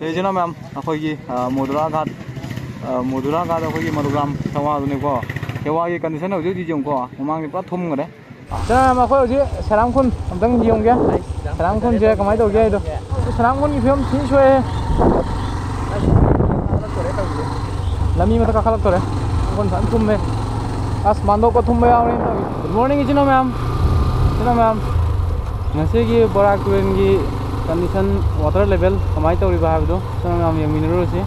ꯁꯤꯁꯤꯅ ꯃꯌꯥꯝ ꯑꯩꯈꯣꯏꯒꯤ ꯃꯣꯗꯨꯂꯥ ꯘꯥꯠ ꯑꯩꯈꯣꯏꯒꯤ ꯃꯔꯨꯒ꯭ꯔꯥꯝ ꯊꯋꯥꯗꯨꯅꯤꯀꯣ ꯍꯦꯋꯥꯒꯤ ꯀꯟꯗꯤꯁꯟ ꯍꯧꯖꯤꯛ ꯍꯧꯖꯤꯛ ꯌꯦꯡꯉꯨꯀꯣ ꯃꯃꯥꯡꯗꯤ ꯄꯨꯔꯥ ꯊꯨꯝꯈꯔꯦ ꯃꯌꯥꯝ ꯑꯩꯈꯣꯏ ꯍꯧꯖꯤꯛ ꯁꯦꯔꯥꯝꯈꯨꯟ ꯑꯝꯇꯪ ꯌꯦꯡꯒꯦ ꯁꯦꯔꯥꯝꯈꯨꯟꯁꯦ ꯀꯃꯥꯏꯅ ꯇꯧꯒꯦ ꯍꯥꯏꯗꯣ ꯁꯦꯔꯥꯝꯈꯨꯟꯒꯤ ꯐꯤꯕꯝ ꯊꯤ ꯁꯣꯛꯑꯦ ꯂꯝꯕꯤ ꯃꯊꯛ ꯀꯥꯈꯠꯂꯛꯇꯣꯔꯦ ꯁꯦꯔꯥꯝꯈꯨꯟ ꯐꯖꯅ ꯊꯨꯝꯃꯦ ꯑꯁ ꯃꯥꯟꯗꯣꯞꯀ ꯊꯨꯝꯕ ꯌꯥꯎꯔꯦ ꯒꯨꯗ ꯃꯣꯔꯅꯤꯡ ꯏꯆꯤꯟꯅꯥꯎ ꯃꯌꯥꯝ ꯉꯁꯤꯒꯤ ꯕꯣꯔꯥꯛ ꯇꯨꯔꯦꯟꯒꯤ ꯀꯟꯗꯤꯁꯟ ꯋꯥꯇꯔ ꯂꯦꯚꯦꯜ ꯀꯃꯥꯏꯅ ꯇꯧꯔꯤꯕ ꯍꯥꯏꯕꯗꯣ ꯏꯆꯤꯟꯅꯥꯎ ꯃꯌꯥꯝ ꯌꯦꯡꯃꯤꯟꯅꯔꯨꯔꯁꯤ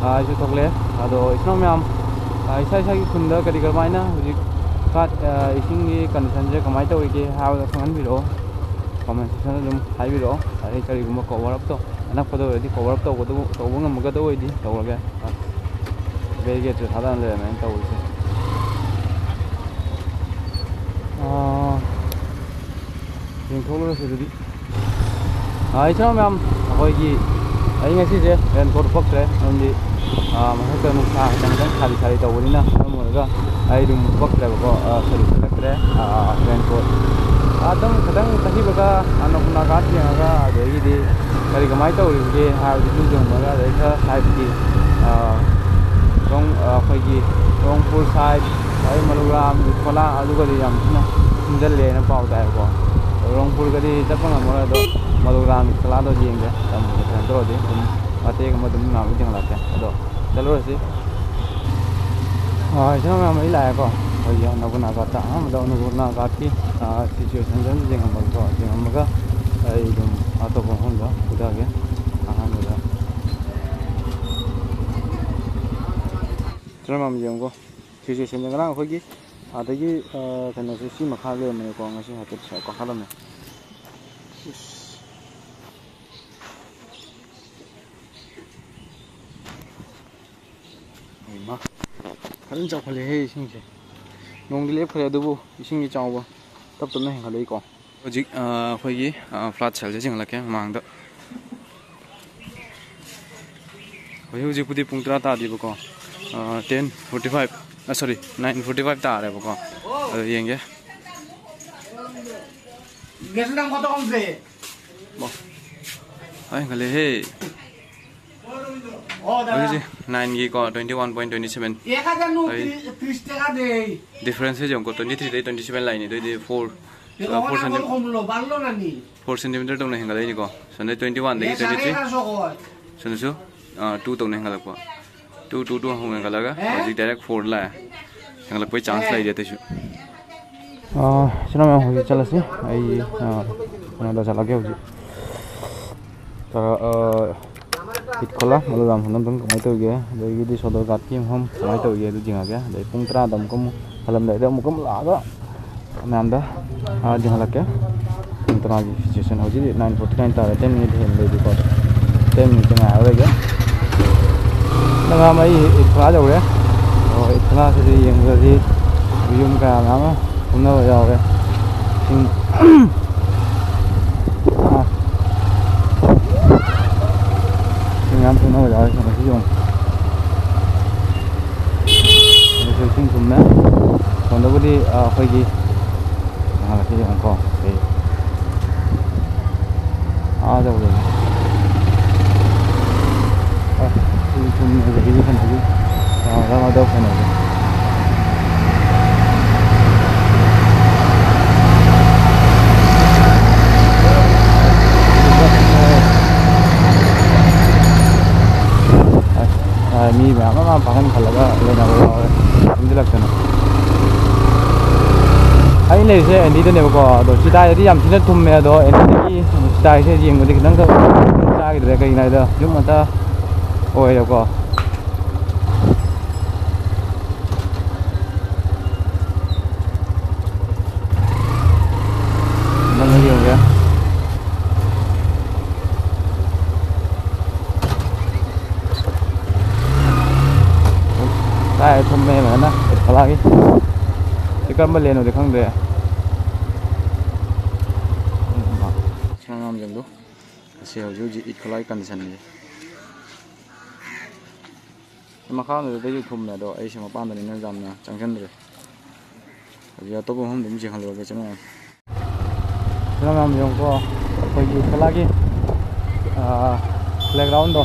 ꯑꯩꯁꯨ ꯊꯣꯛꯂꯛꯑꯦ ꯑꯗꯣ ꯏꯆꯤꯟꯅꯥꯎ ꯃꯌꯥꯝ ꯏꯁꯥ ꯏꯁꯥꯒꯤ ꯈꯨꯟꯗ ꯀꯃꯥꯏꯅ ꯍꯧꯖꯤꯛ इसिंगी कंडीशन से कमाई तौरीगे खाबीरो कमेंट सेक्शन में हाईरो अरे करीगुम कवर अप तो अनपदी कवर अप तौबदी तौरगे बेरिगेट थादा लेरमे तौरसे येंथोलरसे दुदी इचना मैम अखोगी असीसे रेनकोट पक्रे नदी मथक नुसा खतंग खाली खाली तौबनीना अदुम पक्रेबको सरी पक्रे रेनकोट अदम खतंग तहीबगा अनपुना घाट येंगा अदगी करी कमाई तौरीगे हाबदु जोंबगा अदगा साइडकी अखोगी रोंगपुर साइड अई मलुग्राम खोला अदुगदी यामना इंजलेना पाउ तायको रोंगपुर गदी चपंग मरदो मलुग्राम खोलादो येंगे तम सेंटरोदी अतेग मदुम नाम जंगलाके अदो चलोरसी इतना मैं मैं लाया को भैया नगुना घाटा नगुना घाट की सिचुएशन जेंगमगा एकदम अतोप होंगे उदागे अहमदा इतना मैं जेंगो सिचुएशन जेंगना अखोगी आदगी कनसे सी मखा लेमने को ngasi हाथे को खालमे इमा फजन चाखले हे इसिंगसे नोंगी लेपखरे अदुबु इसिंगी चावबा तब तब हेंगलेको हजिक अखोगी फ्लड सेल जेंगलके मांगदा हजिकपुदी पुंग 10 तादीबको 10:45 सॉरी 9:45 तारेबको अदु येंगे गेसनाम खतो हमसे बो हेंगले हे 9 की को 21.27 डिफरेंस है जोंको 23 दे 27 लाइन दे 4 सेंटीमीटर तो नहीं हेंगले निको सने 21 दे 23 सनेसु 2 तो नहीं हेंगलको 2 हेंगलगा हजि डायरेक्ट 4 ला हेंगलक कोई चांस लाई देते छु चलो मैं हो चलसे आई ना चला के हो इतकोला मलुग्राम हम कमाई तौगे अदगी सदर घाट की हम कमाई तौगे जिंगे पुंग 10 दमको हलमदाइदा मुकम लागा मैमदा जिंगलके पुंग 10 की सिचुएशन हो 9:49 तारे 10 मिनट हेन लेदी को 10 मिनट ngareगे नगा मई इतला जौरे इतला से येंगदी यूम का नामा उन्ना जाओगे ngam thuna ho jawe sama siyong ini sing thumna kondo budi khoi gi ha la siyong ko e a jaw le sing thumna ge gi kan gi ra ma do kan ne मी ma'am पाखन खलगा लेना लगना लेसे एनीदनेबको अदो चितायदी याम थिना थुम्मे अदो एनीदी चितायसे येंगबदि खितंग चागिद्रे कइनाइदा जुम मता ओयको नंगली हो गया ताय थुम्मे ना फलागी कम लेनो खंदे सांगाम जंदो से हजू इखलाई कंडीशन ने मखा दे थुम्मे दो ऐसे मपान दने जामना चंगनद्रे या तो हम दम जे खलोगे चमा सांगाम जंको कोई इखलागी ꯄ꯭ꯂꯦꯒ꯭ꯔꯥꯎꯟꯗꯣ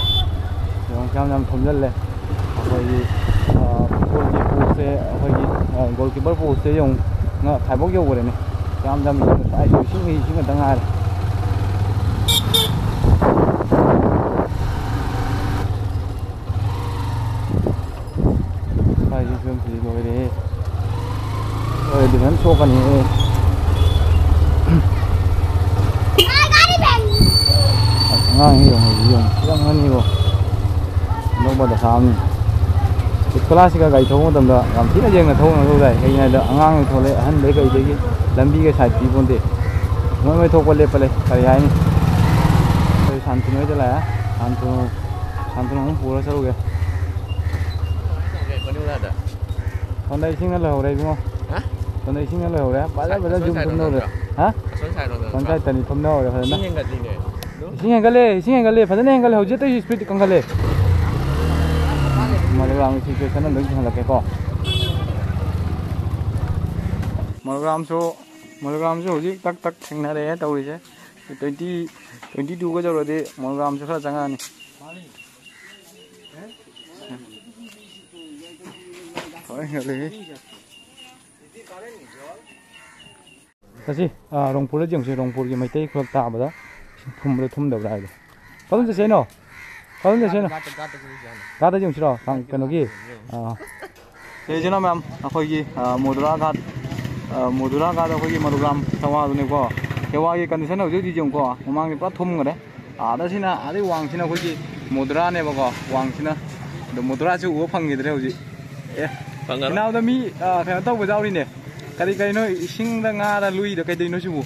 ꯌꯥꯝ ꯊꯨꯝꯖꯜꯂꯦ ꯑꯩꯈꯣꯏꯒꯤ ꯐꯨꯠꯕꯣꯜꯒꯤ ꯄꯣꯁꯁꯦ ꯑꯩꯈꯣꯏꯒꯤ ꯒꯣꯜ ꯀꯤꯄꯔ ꯄꯣꯁꯁꯦ ꯌꯦꯡꯉꯨ ꯐꯥꯏꯕꯣꯛ ꯌꯧꯈ꯭ꯔꯦꯅꯦ ꯌꯥꯝ ꯁ꯭ꯋꯥꯏꯁꯨ ꯏꯁꯤꯡ ꯈꯛꯇ ꯉꯥꯏꯔꯦ ꯁ꯭ꯋꯥꯏꯒꯤ ꯐꯤꯕꯝꯁꯤꯗꯤ ꯂꯣꯏꯔꯦ ꯗꯤꯐꯦꯟ ꯁꯣꯛꯀꯅꯤ ꯑꯉꯥꯡ ꯌꯦꯡꯉꯅꯤꯕꯣ ꯑꯅꯧꯕꯗ ꯁꯥꯕꯅꯤ ꯀ꯭ꯂꯥꯁꯁꯤꯒ ꯒꯥꯔꯤ ꯊꯧꯕ ꯃꯇꯝꯗ ꯌꯥꯝ ꯊꯤꯅ ꯌꯦꯡꯅ ꯊꯧꯗꯥꯏ ꯀꯩꯒꯤꯅꯣꯗ ꯑꯉꯥꯡ ꯊꯣꯛꯂꯛꯑꯦ ꯑꯍꯟꯗꯒꯤ ꯀꯩꯗꯒꯤ ꯂꯝꯕꯤꯒ ꯁꯥꯏꯠ ꯄꯤꯕꯣꯟꯗꯦ ꯃꯣꯏ ꯊꯣꯛꯄ ꯂꯦꯞꯄ ꯂꯩ ꯀꯔꯤ ꯍꯥꯏꯅꯤ ꯑꯩꯈꯣꯏ ꯁꯥꯟꯇꯨ ꯍꯣꯏꯗ ꯂꯥꯛꯑꯦ ꯁꯥꯟꯇꯨ ꯑꯃꯨꯛ ꯄꯨꯔ ꯆꯠꯂꯨꯒꯦ ꯁꯣꯝꯗ ꯏꯁꯤꯡꯅ ꯂꯩꯍꯧꯔꯦ ꯏꯕꯨꯡꯉꯣ ꯁꯣꯝꯗ ꯏꯁꯤꯡꯅ ꯂꯩꯍꯧꯔꯦ ꯐꯖ ꯖꯨꯝ ꯊꯨꯝꯅꯍꯧꯔꯦ ꯁꯣꯟꯁꯥꯏꯠꯇꯅꯤ ꯊꯨꯝꯅꯍꯧꯔꯦ ꯐꯖꯅ ꯏꯁꯤꯡ ꯍꯦꯟꯒꯠꯂꯦ ꯐꯖꯅ ꯍꯦꯟꯒꯠꯂꯦ ꯍꯧꯖꯤꯛ ꯑꯇꯩ ꯏꯁꯄꯤꯠ ꯀꯟꯈꯠꯂꯦ ꯃꯣꯂꯣꯒ꯭ꯔꯥꯝꯒꯤ ꯁꯤꯆꯨꯋꯦꯁꯟ ꯑꯝꯇꯪ ꯌꯦꯡꯍꯜꯂꯛꯀꯦꯀꯣ ꯃꯣꯂꯣꯒ꯭ꯔꯥꯝꯁꯨ ꯍꯧꯖꯤꯛ ꯇꯛ ꯊꯦꯡꯅꯔꯛꯑꯦ ꯇꯧꯔꯤꯁꯦ 22가 ꯌꯧꯔꯗꯤ ꯃꯣꯂꯣꯒ꯭ꯔꯥꯝꯁꯨ ꯈꯔ ꯆꯪꯉꯛꯑꯅꯤ ꯆꯠꯁꯤ ꯔꯣꯡꯄꯨꯔꯗ ꯌꯦꯡꯁꯤ ꯔꯣꯡꯄꯨꯔꯒꯤ ꯃꯩꯇꯩ ꯈꯨꯂꯛ ꯇꯥꯕꯗ ꯊꯨꯝꯕ꯭ꯔꯥ ꯊꯨꯝꯗꯕ꯭ꯔꯥ ꯍꯥꯏꯗꯣ ꯀꯗꯣꯝ ꯆꯠꯁꯦꯅꯣ ꯒꯥꯠꯇ ꯌꯦꯡꯁꯤꯔꯣ ꯀꯩꯅꯣꯒꯤ ꯁꯤꯁꯤꯅ ꯃꯌꯥꯝ ꯑꯩꯈꯣꯏꯒꯤ ꯃꯣꯙꯨꯔꯥ ꯘꯥꯠ ꯑꯩꯈꯣꯏꯒꯤ ꯃꯣꯂꯣꯒ꯭ꯔꯥꯝ ꯊꯋꯥꯗꯨꯅꯦꯀꯣ ꯊꯦꯋꯥꯒꯤ ꯀꯟꯗꯤꯁꯟ ꯍꯧꯖꯤꯛ ꯌꯦꯡꯉꯨꯀꯣ ꯃꯃꯥꯡꯗꯤ ꯄꯨꯔꯥ ꯊꯨꯝꯈꯔꯦ ꯑꯗꯩ ꯋꯥꯡꯁꯤꯅ ꯑꯩꯈꯣꯏꯒꯤ ꯃꯣꯙꯨꯔꯥꯅꯦꯕꯀꯣ ꯋꯥꯡꯁꯤꯅ ꯑꯗꯣ ꯃꯣꯙꯨꯔꯥꯁꯨ ꯎꯕ ꯐꯪꯈꯤꯗ꯭ꯔꯦ ꯍꯧꯖꯤꯛ ꯏꯅꯥꯎꯗ ꯃꯤ ꯀꯩꯅꯣ ꯇꯧꯕ ꯌꯥꯎꯔꯤꯅꯦ ꯀꯔꯤꯅꯣ ꯏꯁꯤꯡꯗ ꯉꯥꯔ ꯂꯨꯏꯗ ꯀꯩꯗꯧꯔꯤꯅꯣ ꯁꯤꯕꯨ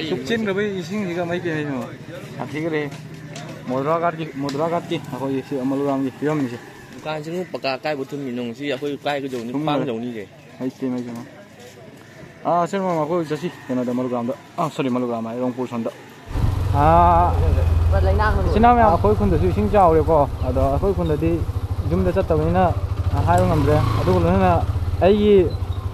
ꯁꯨꯞ ꯆꯦꯟꯈ꯭ꯔꯕ ꯏꯁꯤꯡꯁꯤꯒ ꯃꯩ ꯀꯩꯅꯣ ꯁꯥꯊꯤꯈ꯭ꯔꯦ ꯃꯣꯙꯨꯔꯥ ꯘꯥꯠꯀꯤ ꯑꯩꯈꯣꯏꯒꯤ ꯁꯤ ꯃꯣꯂꯣꯒ꯭ꯔꯥꯝꯒꯤ ꯐꯤꯕꯝꯅꯤꯁꯦ ꯗꯨꯀꯥꯟꯁꯤꯡ ꯄꯀꯥ ꯀꯥꯏꯕ ꯊꯨꯝꯃꯤꯅꯣꯡꯁꯤ ꯑꯩꯈꯣꯏ ꯀꯥꯏꯒꯗꯧꯅꯤ ꯄꯥꯡꯗꯧꯅꯤꯁꯦ ꯃꯩꯁꯦ ꯁꯤꯅ ꯑꯩꯈꯣꯏ ꯆꯠꯁꯤ ꯀꯩꯅꯣꯗ ꯃꯣꯂꯣꯒ꯭ꯔꯥꯝꯗ ꯁꯣꯔꯤ ꯃꯣꯂꯣꯒ꯭ꯔꯥꯝ ꯍꯥꯏ ꯔꯣꯡꯄꯨꯔ ꯁꯣꯝꯗ ꯏꯆꯤꯟꯅꯥꯎ ꯃꯌꯥꯝ ꯑꯩꯈꯣꯏ ꯈꯨꯟꯗꯁꯨ ꯏꯁꯤꯡ ꯆꯥꯎꯔꯦꯀꯣ ꯑꯗꯣ ꯑꯩꯈꯣꯏ ꯈꯨꯟꯗꯗꯤ ꯌꯨꯝꯗ ꯆꯠꯇꯕꯅꯤꯅ ꯍꯥꯏꯕ ꯉꯝꯗ꯭ꯔꯦ ꯑꯗꯨꯒ ꯂꯣꯏꯅꯅ ꯑꯩꯒꯤ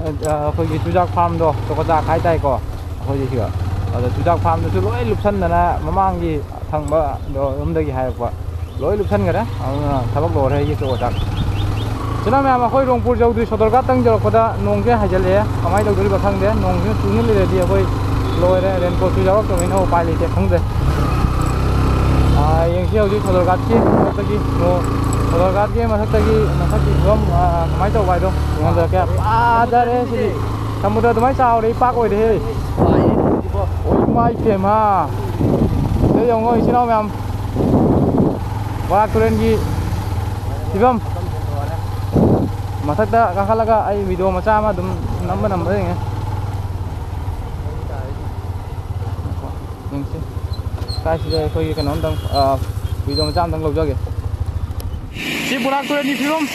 ꯑꯩꯈꯣꯏꯒꯤ ꯆꯨꯖꯥꯛ ꯐꯥꯔꯝꯗꯣ ꯆꯣꯀꯣꯆꯥꯛ ꯍꯥꯏꯇꯥꯔꯦꯀꯣ ꯑꯩꯈꯣꯏꯒꯤ ꯁꯤꯒ ꯑꯗꯣ ꯆꯨꯖꯥꯛ ꯐꯥꯔꯝꯗꯁꯨ ꯂꯣꯏ ꯂꯨꯞꯁꯟꯗꯅ ꯃꯃꯥꯡꯒꯤ ꯊꯪꯕꯗꯣ ꯌꯨꯝꯗꯒꯤ ꯍꯥꯏꯔꯛꯄ ꯂꯣꯏ ꯂꯨꯞꯁꯟꯈꯔꯦ ꯑꯗꯨꯅ ꯊꯕꯛ ꯂꯣꯏꯔꯦ ꯑꯩꯒꯤ ꯆꯣꯀꯣꯆꯥꯛ ꯁꯤꯅ ꯃꯌꯥꯝ ꯑꯩꯈꯣꯏ ꯔꯣꯡꯄꯨꯔ ꯌꯧꯗ꯭ꯔꯤ ꯁꯣꯗꯔꯒꯥꯠꯇꯪ ꯌꯧꯔꯛꯄꯗ ꯅꯣꯡꯁꯦ ꯍꯥꯏꯖꯤꯜꯂꯛꯑꯦ ꯀꯃꯥꯏꯅ ꯇꯧꯗꯣꯔꯤꯕ ꯈꯪꯗꯦ ꯅꯣꯡꯁꯤꯅ ꯆꯨꯁꯤꯜꯂꯤꯔꯗꯤ ꯑꯩꯈꯣꯏ ꯂꯣꯏꯔꯦ ꯔꯦꯟꯀꯣꯠꯁꯨ ꯌꯥꯎꯔꯛꯇꯕꯅꯤꯅ ꯎꯄꯥꯏ ꯂꯩꯇꯦ ꯈꯪꯗ꯭ꯔꯦ ꯌꯦꯡꯁꯤ ꯍꯧꯖꯤꯛ ꯁꯣꯗꯔꯒꯥꯠꯀꯤ ꯃꯊꯛꯇꯒꯤ ꯁꯣꯗꯔꯒꯥꯠꯀꯤ ꯃꯊꯛꯀꯤ ꯐꯤꯕꯝ ꯀꯃꯥꯏꯅ ꯇꯧꯕ ꯍꯥꯏꯗꯣ ꯌꯦꯡꯍꯟꯖꯔꯛꯀꯦ ꯐꯖꯔꯦ ꯁꯤꯗꯤ ꯁꯃꯨꯗ꯭ꯔ ꯑꯗꯨꯃꯥꯏꯅ ꯆꯥꯎꯔꯦ ꯏꯄꯥꯛ ꯑꯣꯏꯔꯦꯍꯦ ꯏꯃꯥꯏ ꯄꯦꯝꯃ ꯁꯤꯗ ꯌꯦꯡꯉꯣ ꯏꯆꯤꯟ ꯏꯅꯥꯎ ꯃꯌꯥꯝ ꯕꯔꯥꯛ ꯇꯨꯔꯦꯟꯒꯤ ꯐꯤꯕꯝ ꯃꯊꯛꯇ ꯀꯥꯈꯠꯂꯒ ꯑꯩ ꯚꯤꯗꯤꯑꯣ ꯃꯆꯥ ꯑꯃ ꯑꯗꯨꯝ ꯅꯝꯕ ꯌꯦꯡꯉꯦ ꯌꯦꯡꯁꯤ ꯁ꯭ꯋꯥꯏꯁꯤꯗ ꯑꯩꯈꯣꯏꯒꯤ ꯀꯩꯅꯣꯝꯇꯪ ꯚꯤꯗꯤꯑꯣ ꯃꯆꯥ ꯑꯃꯇꯪ ꯂꯧꯖꯒꯦ ꯁꯤ ꯕꯔꯥꯛ ꯇꯨꯔꯦꯟꯒꯤ ꯐꯤꯕꯝ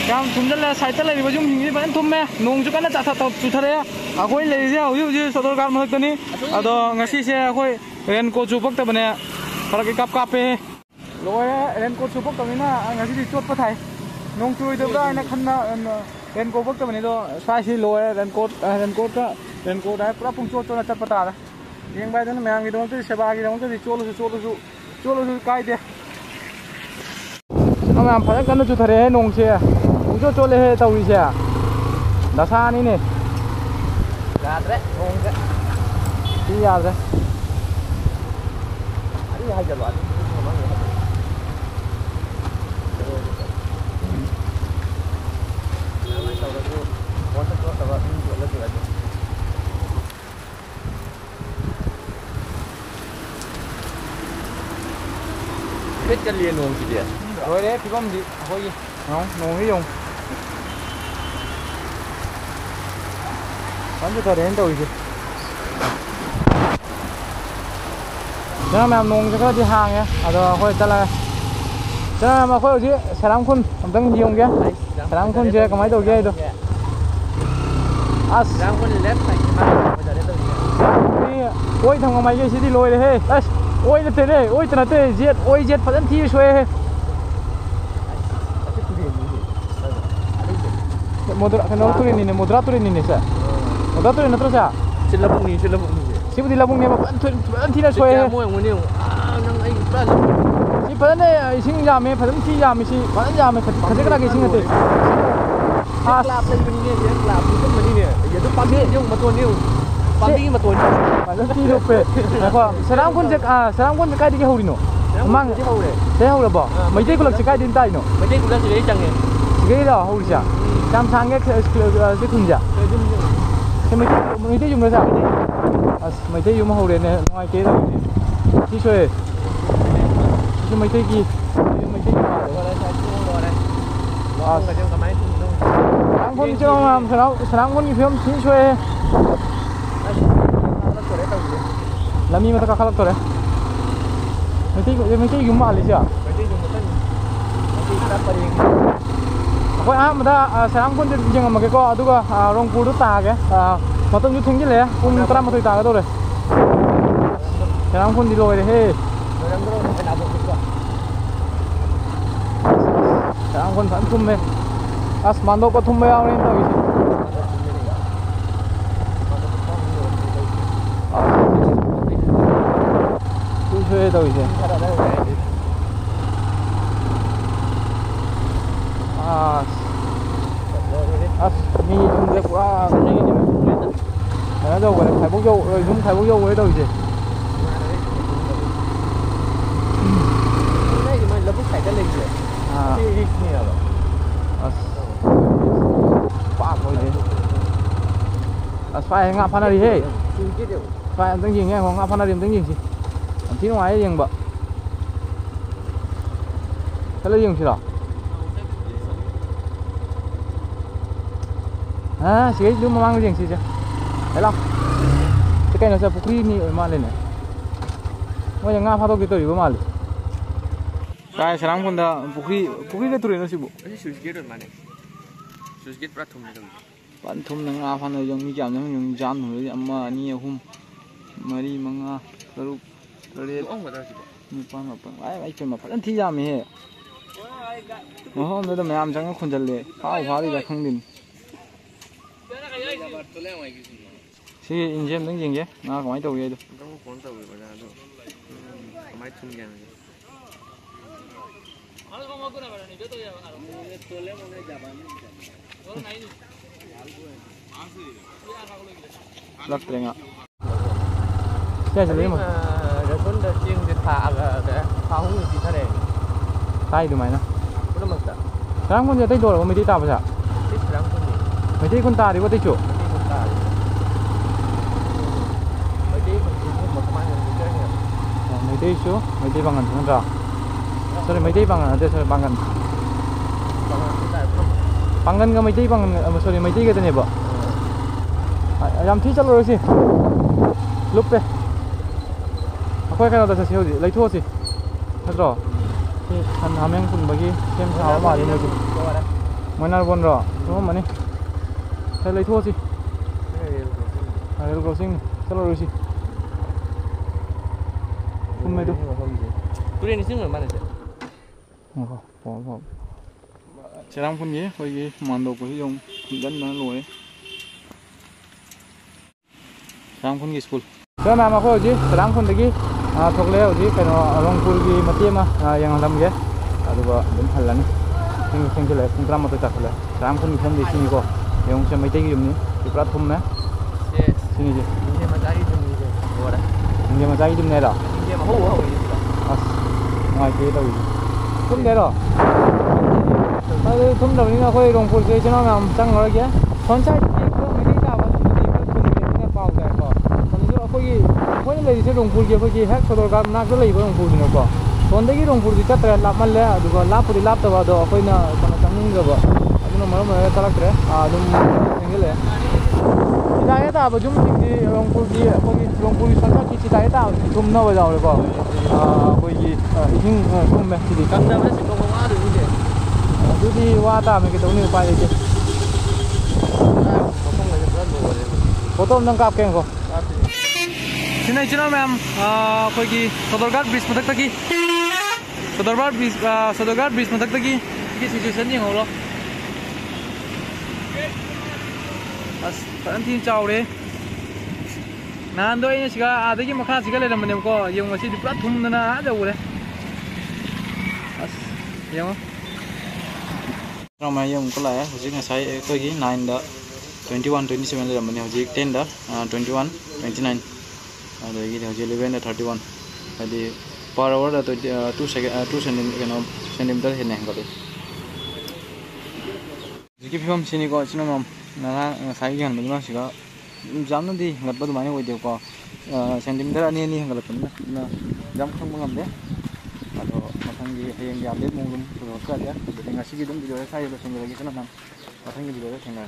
ꯌꯥꯝ ꯊꯨꯝꯖꯜꯂꯦ ꯁꯥꯏꯠꯇ ꯂꯩꯔꯤꯕ ꯌꯨꯝꯁꯤꯡꯁꯤ ꯐꯖꯅ ꯊꯨꯝꯃꯦ ꯅꯣꯡꯁꯨ ꯀꯟꯅ ꯆꯨꯊꯔꯛꯑꯦ ꯑꯩꯈꯣꯏ ꯂꯩꯔꯤꯁꯦ ꯍꯧꯖꯤꯛ ꯁꯣꯗꯔꯒꯥꯠ ꯃꯊꯛꯇꯅꯤ ꯑꯗꯣ ꯉꯁꯤꯁꯦ ꯑꯩꯈꯣꯏ ꯔꯦꯟꯀꯣꯠ ꯆꯨꯄꯛꯇꯕꯅꯦ ꯐꯔꯛ ꯀꯥꯞꯄꯦ ꯂꯣꯏꯔꯦ ꯔꯦꯟꯀꯣꯠ ꯆꯨꯄꯛꯇꯕꯅꯤꯅ ꯉꯁꯤꯗꯤ ꯆꯣꯠꯄ ꯊꯥꯏ ꯅꯣꯡ ꯆꯨꯔꯣꯏꯗꯕ꯭ꯔꯥ ꯍꯥꯏꯅ ꯈꯟꯅ ꯔꯦꯟꯀꯣꯠ ꯄꯛꯇꯕꯅꯤ ꯑꯗꯣ ꯁ꯭ꯋꯥꯏꯁꯤ ꯂꯣꯏꯔꯦ ꯔꯦꯟꯀꯣꯠ ꯍꯥꯏ ꯄꯨꯔꯥ ꯄꯨꯡꯆꯣꯠꯅ ꯆꯠꯄ ꯇꯥꯔꯦ ꯌꯦꯡꯕ ꯍꯥꯏꯗꯅ ꯃꯌꯥꯝꯒꯤꯗꯃꯛꯇꯗꯤ ꯁꯦꯕꯥꯒꯤꯗꯃꯛꯇꯗꯤ ꯆꯣꯠꯂꯁꯨ ꯀꯥꯏꯗꯦ ꯃꯌꯥꯝ ꯐꯖꯅ ꯀꯟꯅ ꯆꯨꯊꯔꯛꯑꯦ ꯅꯣꯡꯁꯦ ꯄꯨꯡꯆꯣꯠ ꯆꯣꯠꯂꯦꯍꯦ ꯇꯧꯔꯤꯁꯦ ꯗꯁꯥꯅꯤꯅꯦ ꯌꯥꯗ꯭ꯔꯦ ꯅꯣꯡꯁꯦ ꯁꯤ ꯌꯥꯗ꯭ꯔꯦ ꯍꯥꯏꯖꯜꯂꯣ ꯇꯧꯔꯁꯨ ꯄꯣꯠꯇ ꯆꯣꯠꯇꯕ ꯃꯤ ꯆꯣꯠꯂꯁꯨ ꯑꯗꯨ ꯐꯦꯠꯀꯜꯂꯤꯌꯦ ꯅꯣꯡꯁꯤꯗꯤ ꯂꯣꯏꯔꯦ ꯐꯤꯕꯝꯗꯤ ꯑꯩꯈꯣꯏꯒꯤ ꯅꯣꯡꯁꯤ ꯌꯦꯡꯉꯨ ꯆꯨꯊꯔꯛꯑꯦꯅ ꯇꯧꯔꯤꯁꯦ ꯁꯤꯅ ꯃꯌꯥꯝ ꯅꯣꯡꯁꯦ ꯈꯔꯗꯤ ꯍꯥꯡꯉꯦ ꯑꯗꯣ ꯑꯩꯈꯣꯏ ꯆꯠꯂꯒꯦ ꯁꯤꯅ ꯃꯌꯥꯝ ꯑꯩꯈꯣꯏ ꯍꯧꯖꯤꯛ ꯁꯦꯔꯥꯝꯈꯨꯟ ꯑꯝꯇꯪ ꯌꯦꯡꯒꯦ ꯁꯦꯔꯥꯝꯈꯨꯟꯁꯦ ꯀꯃꯥꯏꯅ ꯇꯧꯒꯦ ꯍꯥꯏꯗꯣ ꯑꯁ ꯑꯣꯏ ꯊꯪꯕ ꯃꯥꯏꯀꯩꯁꯤꯗꯤ ꯂꯣꯏꯔꯦꯍꯦ ꯑꯁ ꯑꯣꯏ ꯅꯠꯇꯦꯅꯦ ꯑꯣꯏꯇ ꯅꯠꯇꯦ ꯑꯣꯏ ꯖꯦꯠ ꯐꯖꯅ ꯊꯤꯅ ꯁꯣꯛꯑꯦꯍꯦ ꯀꯩꯅꯣ ꯇꯨꯔꯦꯟꯅꯤꯅꯦ ꯃꯣꯙꯨꯔꯥ ꯇꯨꯔꯦꯟꯅꯤꯅꯦ ꯁꯦ ꯃꯣꯙꯨꯔꯥ ꯇꯨꯔꯦꯟ ꯅꯠꯇ꯭ꯔꯣ ꯁꯦ ꯂꯧꯕꯨꯛꯅꯤ ꯁꯤꯕꯨꯗꯤ ꯂꯧꯕꯨꯛꯅꯦꯕ ꯐꯖꯅ ꯊꯤꯅ ꯁꯣꯛꯑꯦꯍꯦ ꯅꯪ ꯑꯩ ꯄꯨꯔꯥ 이 바다네 이싱 야메 바다는 티 야메시 바다 야메 가득하게 이싱한테 아 Lạp lên bên kia chứ, lạp cũng bên kia. Giờ tôi bắn đi nhưng mà tôi níu. Bắn đi mà tôi níu. 바다는 티 높에 아 사람 콘제 까이 되게 하우리노 망 Chứ hầu đấy. 대 하우라 봐 마이데 콜럭 까이 된다 이노 Mà đây cũng đang xử lý chẳng này. 지게라 하우리샤 참 상게 세군자 마이데 좀 그러자 아 마이데 좀 하우레네 ngoài kế đâu đi xuề chứ mấy cái gì mấy cái gì mà Rồi đây sai chung rồi đây. Lo mà trong cái máy chung luôn. sáng con chưa làm sáng con như phim đi xuề làm gì mà ta khá rồi mấy cái gì mà lấy chưa Mấy cái dùng một thân. Mấy cái đắp vào đi. 거의 아무다 사람분들 이제 뭐 그거 누가 롱불도 따게 어떤 유통기 래 따라 뭐 따가 도래 사람분들 로에 해 Rồi đang rồi phải làm một cái quoi. 사람분 반 툼매 아스만도 거 툼매 하는 거 이제 또 이제 mi chúng ta qua cái gì nó đâu gọi là phải bốc dâu rồi chúng phải bốc dâu ở đâu gì Đây thì mình lập bức phải cái lịch rồi. Đi nhiều rồi. quá rồi đấy phải ngã phan đi hết phải tiếng gì nghe không ngã phan đi tiếng gì gì tí ngoài gì bợ thế là gì chứ đó à chị ấy lúc mà mang cái gì chứ thấy không cái cây nó sẽ phục ni ở mà lên này bây giờ ngã pha đâu cái tuổi của mà lên cái sáng con đã phục cái tuổi nó xí bộ Cái sushi kết rồi mà này. Sushi kết bắt thùng này rồi. bạn thùng nó ngã pha này giống như giảm giống jam rồi amma ni hum mari manga terus terus Ông vào đâu chị? ni pan apa ai 좀 파란 티 잠이 nó mẹ am chẳng có con chân lệ phá đi là không định thì injem đứng gì vậy nó có máy tàu vậy được Không có cuốn tàu vào ra đâu. Có máy thùng nhà này. lắc lên ạ xe xử lý mà Rồi cuốn chiên thì thả cái phá hung gì thế này. tay được mày nè Có nó mực à? sáng con giờ tay đồ là mày đi tao bây giờ Thích lắm con gì? mày thấy con ta đi có tay chủ Mấy tí con chỉ một máy này chơi nhiều. mày thấy số mày thấy bằng ngàn không ra sorry mày thấy bằng ngàn sorry bằng ngàn cái mày thấy bằng sorry mày thấy cái này bợ làm thi chắc rồi gì lúc đây quay cái nào ta sẽ lấy thua gì thật rồi thì thằng ham em cùng bagi xem sao mà đi mua gì mấy날 buồn rồi đúng không mà đi thế lấy thua gì lấy crossing chắc rồi gì không mấy đâu Tôi đi xin rồi mà này chứ. bỏ sẽ làm con gì bởi vì màn đồ của dùng dẫn nó lùi làm con gì school cái mà có gì làm con gì thuộc leo gì cái nó long pool gì mà tiêm yang làm gì aduh belum halan sing jelek sing drama tu tak lah làm con gì không đi sini kok yang saya mai tegi ni di platform na sini je Ini mà trái đi như thế. Rồi đấy. nhưng mà trái đi này đó Ini mà hú gì ngoài kia đâu không đấy rồi không đâu nên là khơi long pool cái cho nó làm trăng rồi kìa con trai thì không mấy cái nào mà chúng ta không nghe bao cái còn nếu khơi lấy cái long pool kia khơi hack rồi cái nát cái lấy cái long pool này có Sondagi long pool kita terlalu malle, aduh lap puri lap tu ada apa ina kana tanggung jawab. Aduh nama mana talak ter, aduh single ya. Kita ya tahu baju mesti long pool dia, long pool sana kita ya tahu, cuma nawa jauh lepas. Koi ini cuma mesti di. Căng ra nó sẽ không có hóa được như thế. Aduh di wata mereka tahu ni upaya je. Không là rất đồ rồi. Foto nangkap keng ko. Sini chino ma'am, koi ki Sodorgat bridge matak taki. Sodorgat bridge matak taki. Cái situation như nào Phản thiên chào đấy. Nan đôi như chỉ có cái mà khác chỉ có lên làm mình có dùng mà chỉ được bắt thùng nó á đâu đấy. Yang ramai yang ko la hojik ngasai ko gi 9 da 21 27 le mani hojik 10 da 21 29 ada gi hojik 11 da 31 adi per hour da 2 second 2 centimeter hene ngale jiki phim sini ko sinamam na ngasai gi han ma siga jamna di ngat badu mai oi de ko centimeter ani ani ngala kunna na jam khang ngam de ado mathangi hayeng gi update mongum ko ka ya ngasi gi dum video sai lo sengge lagi kana mathangi video thenga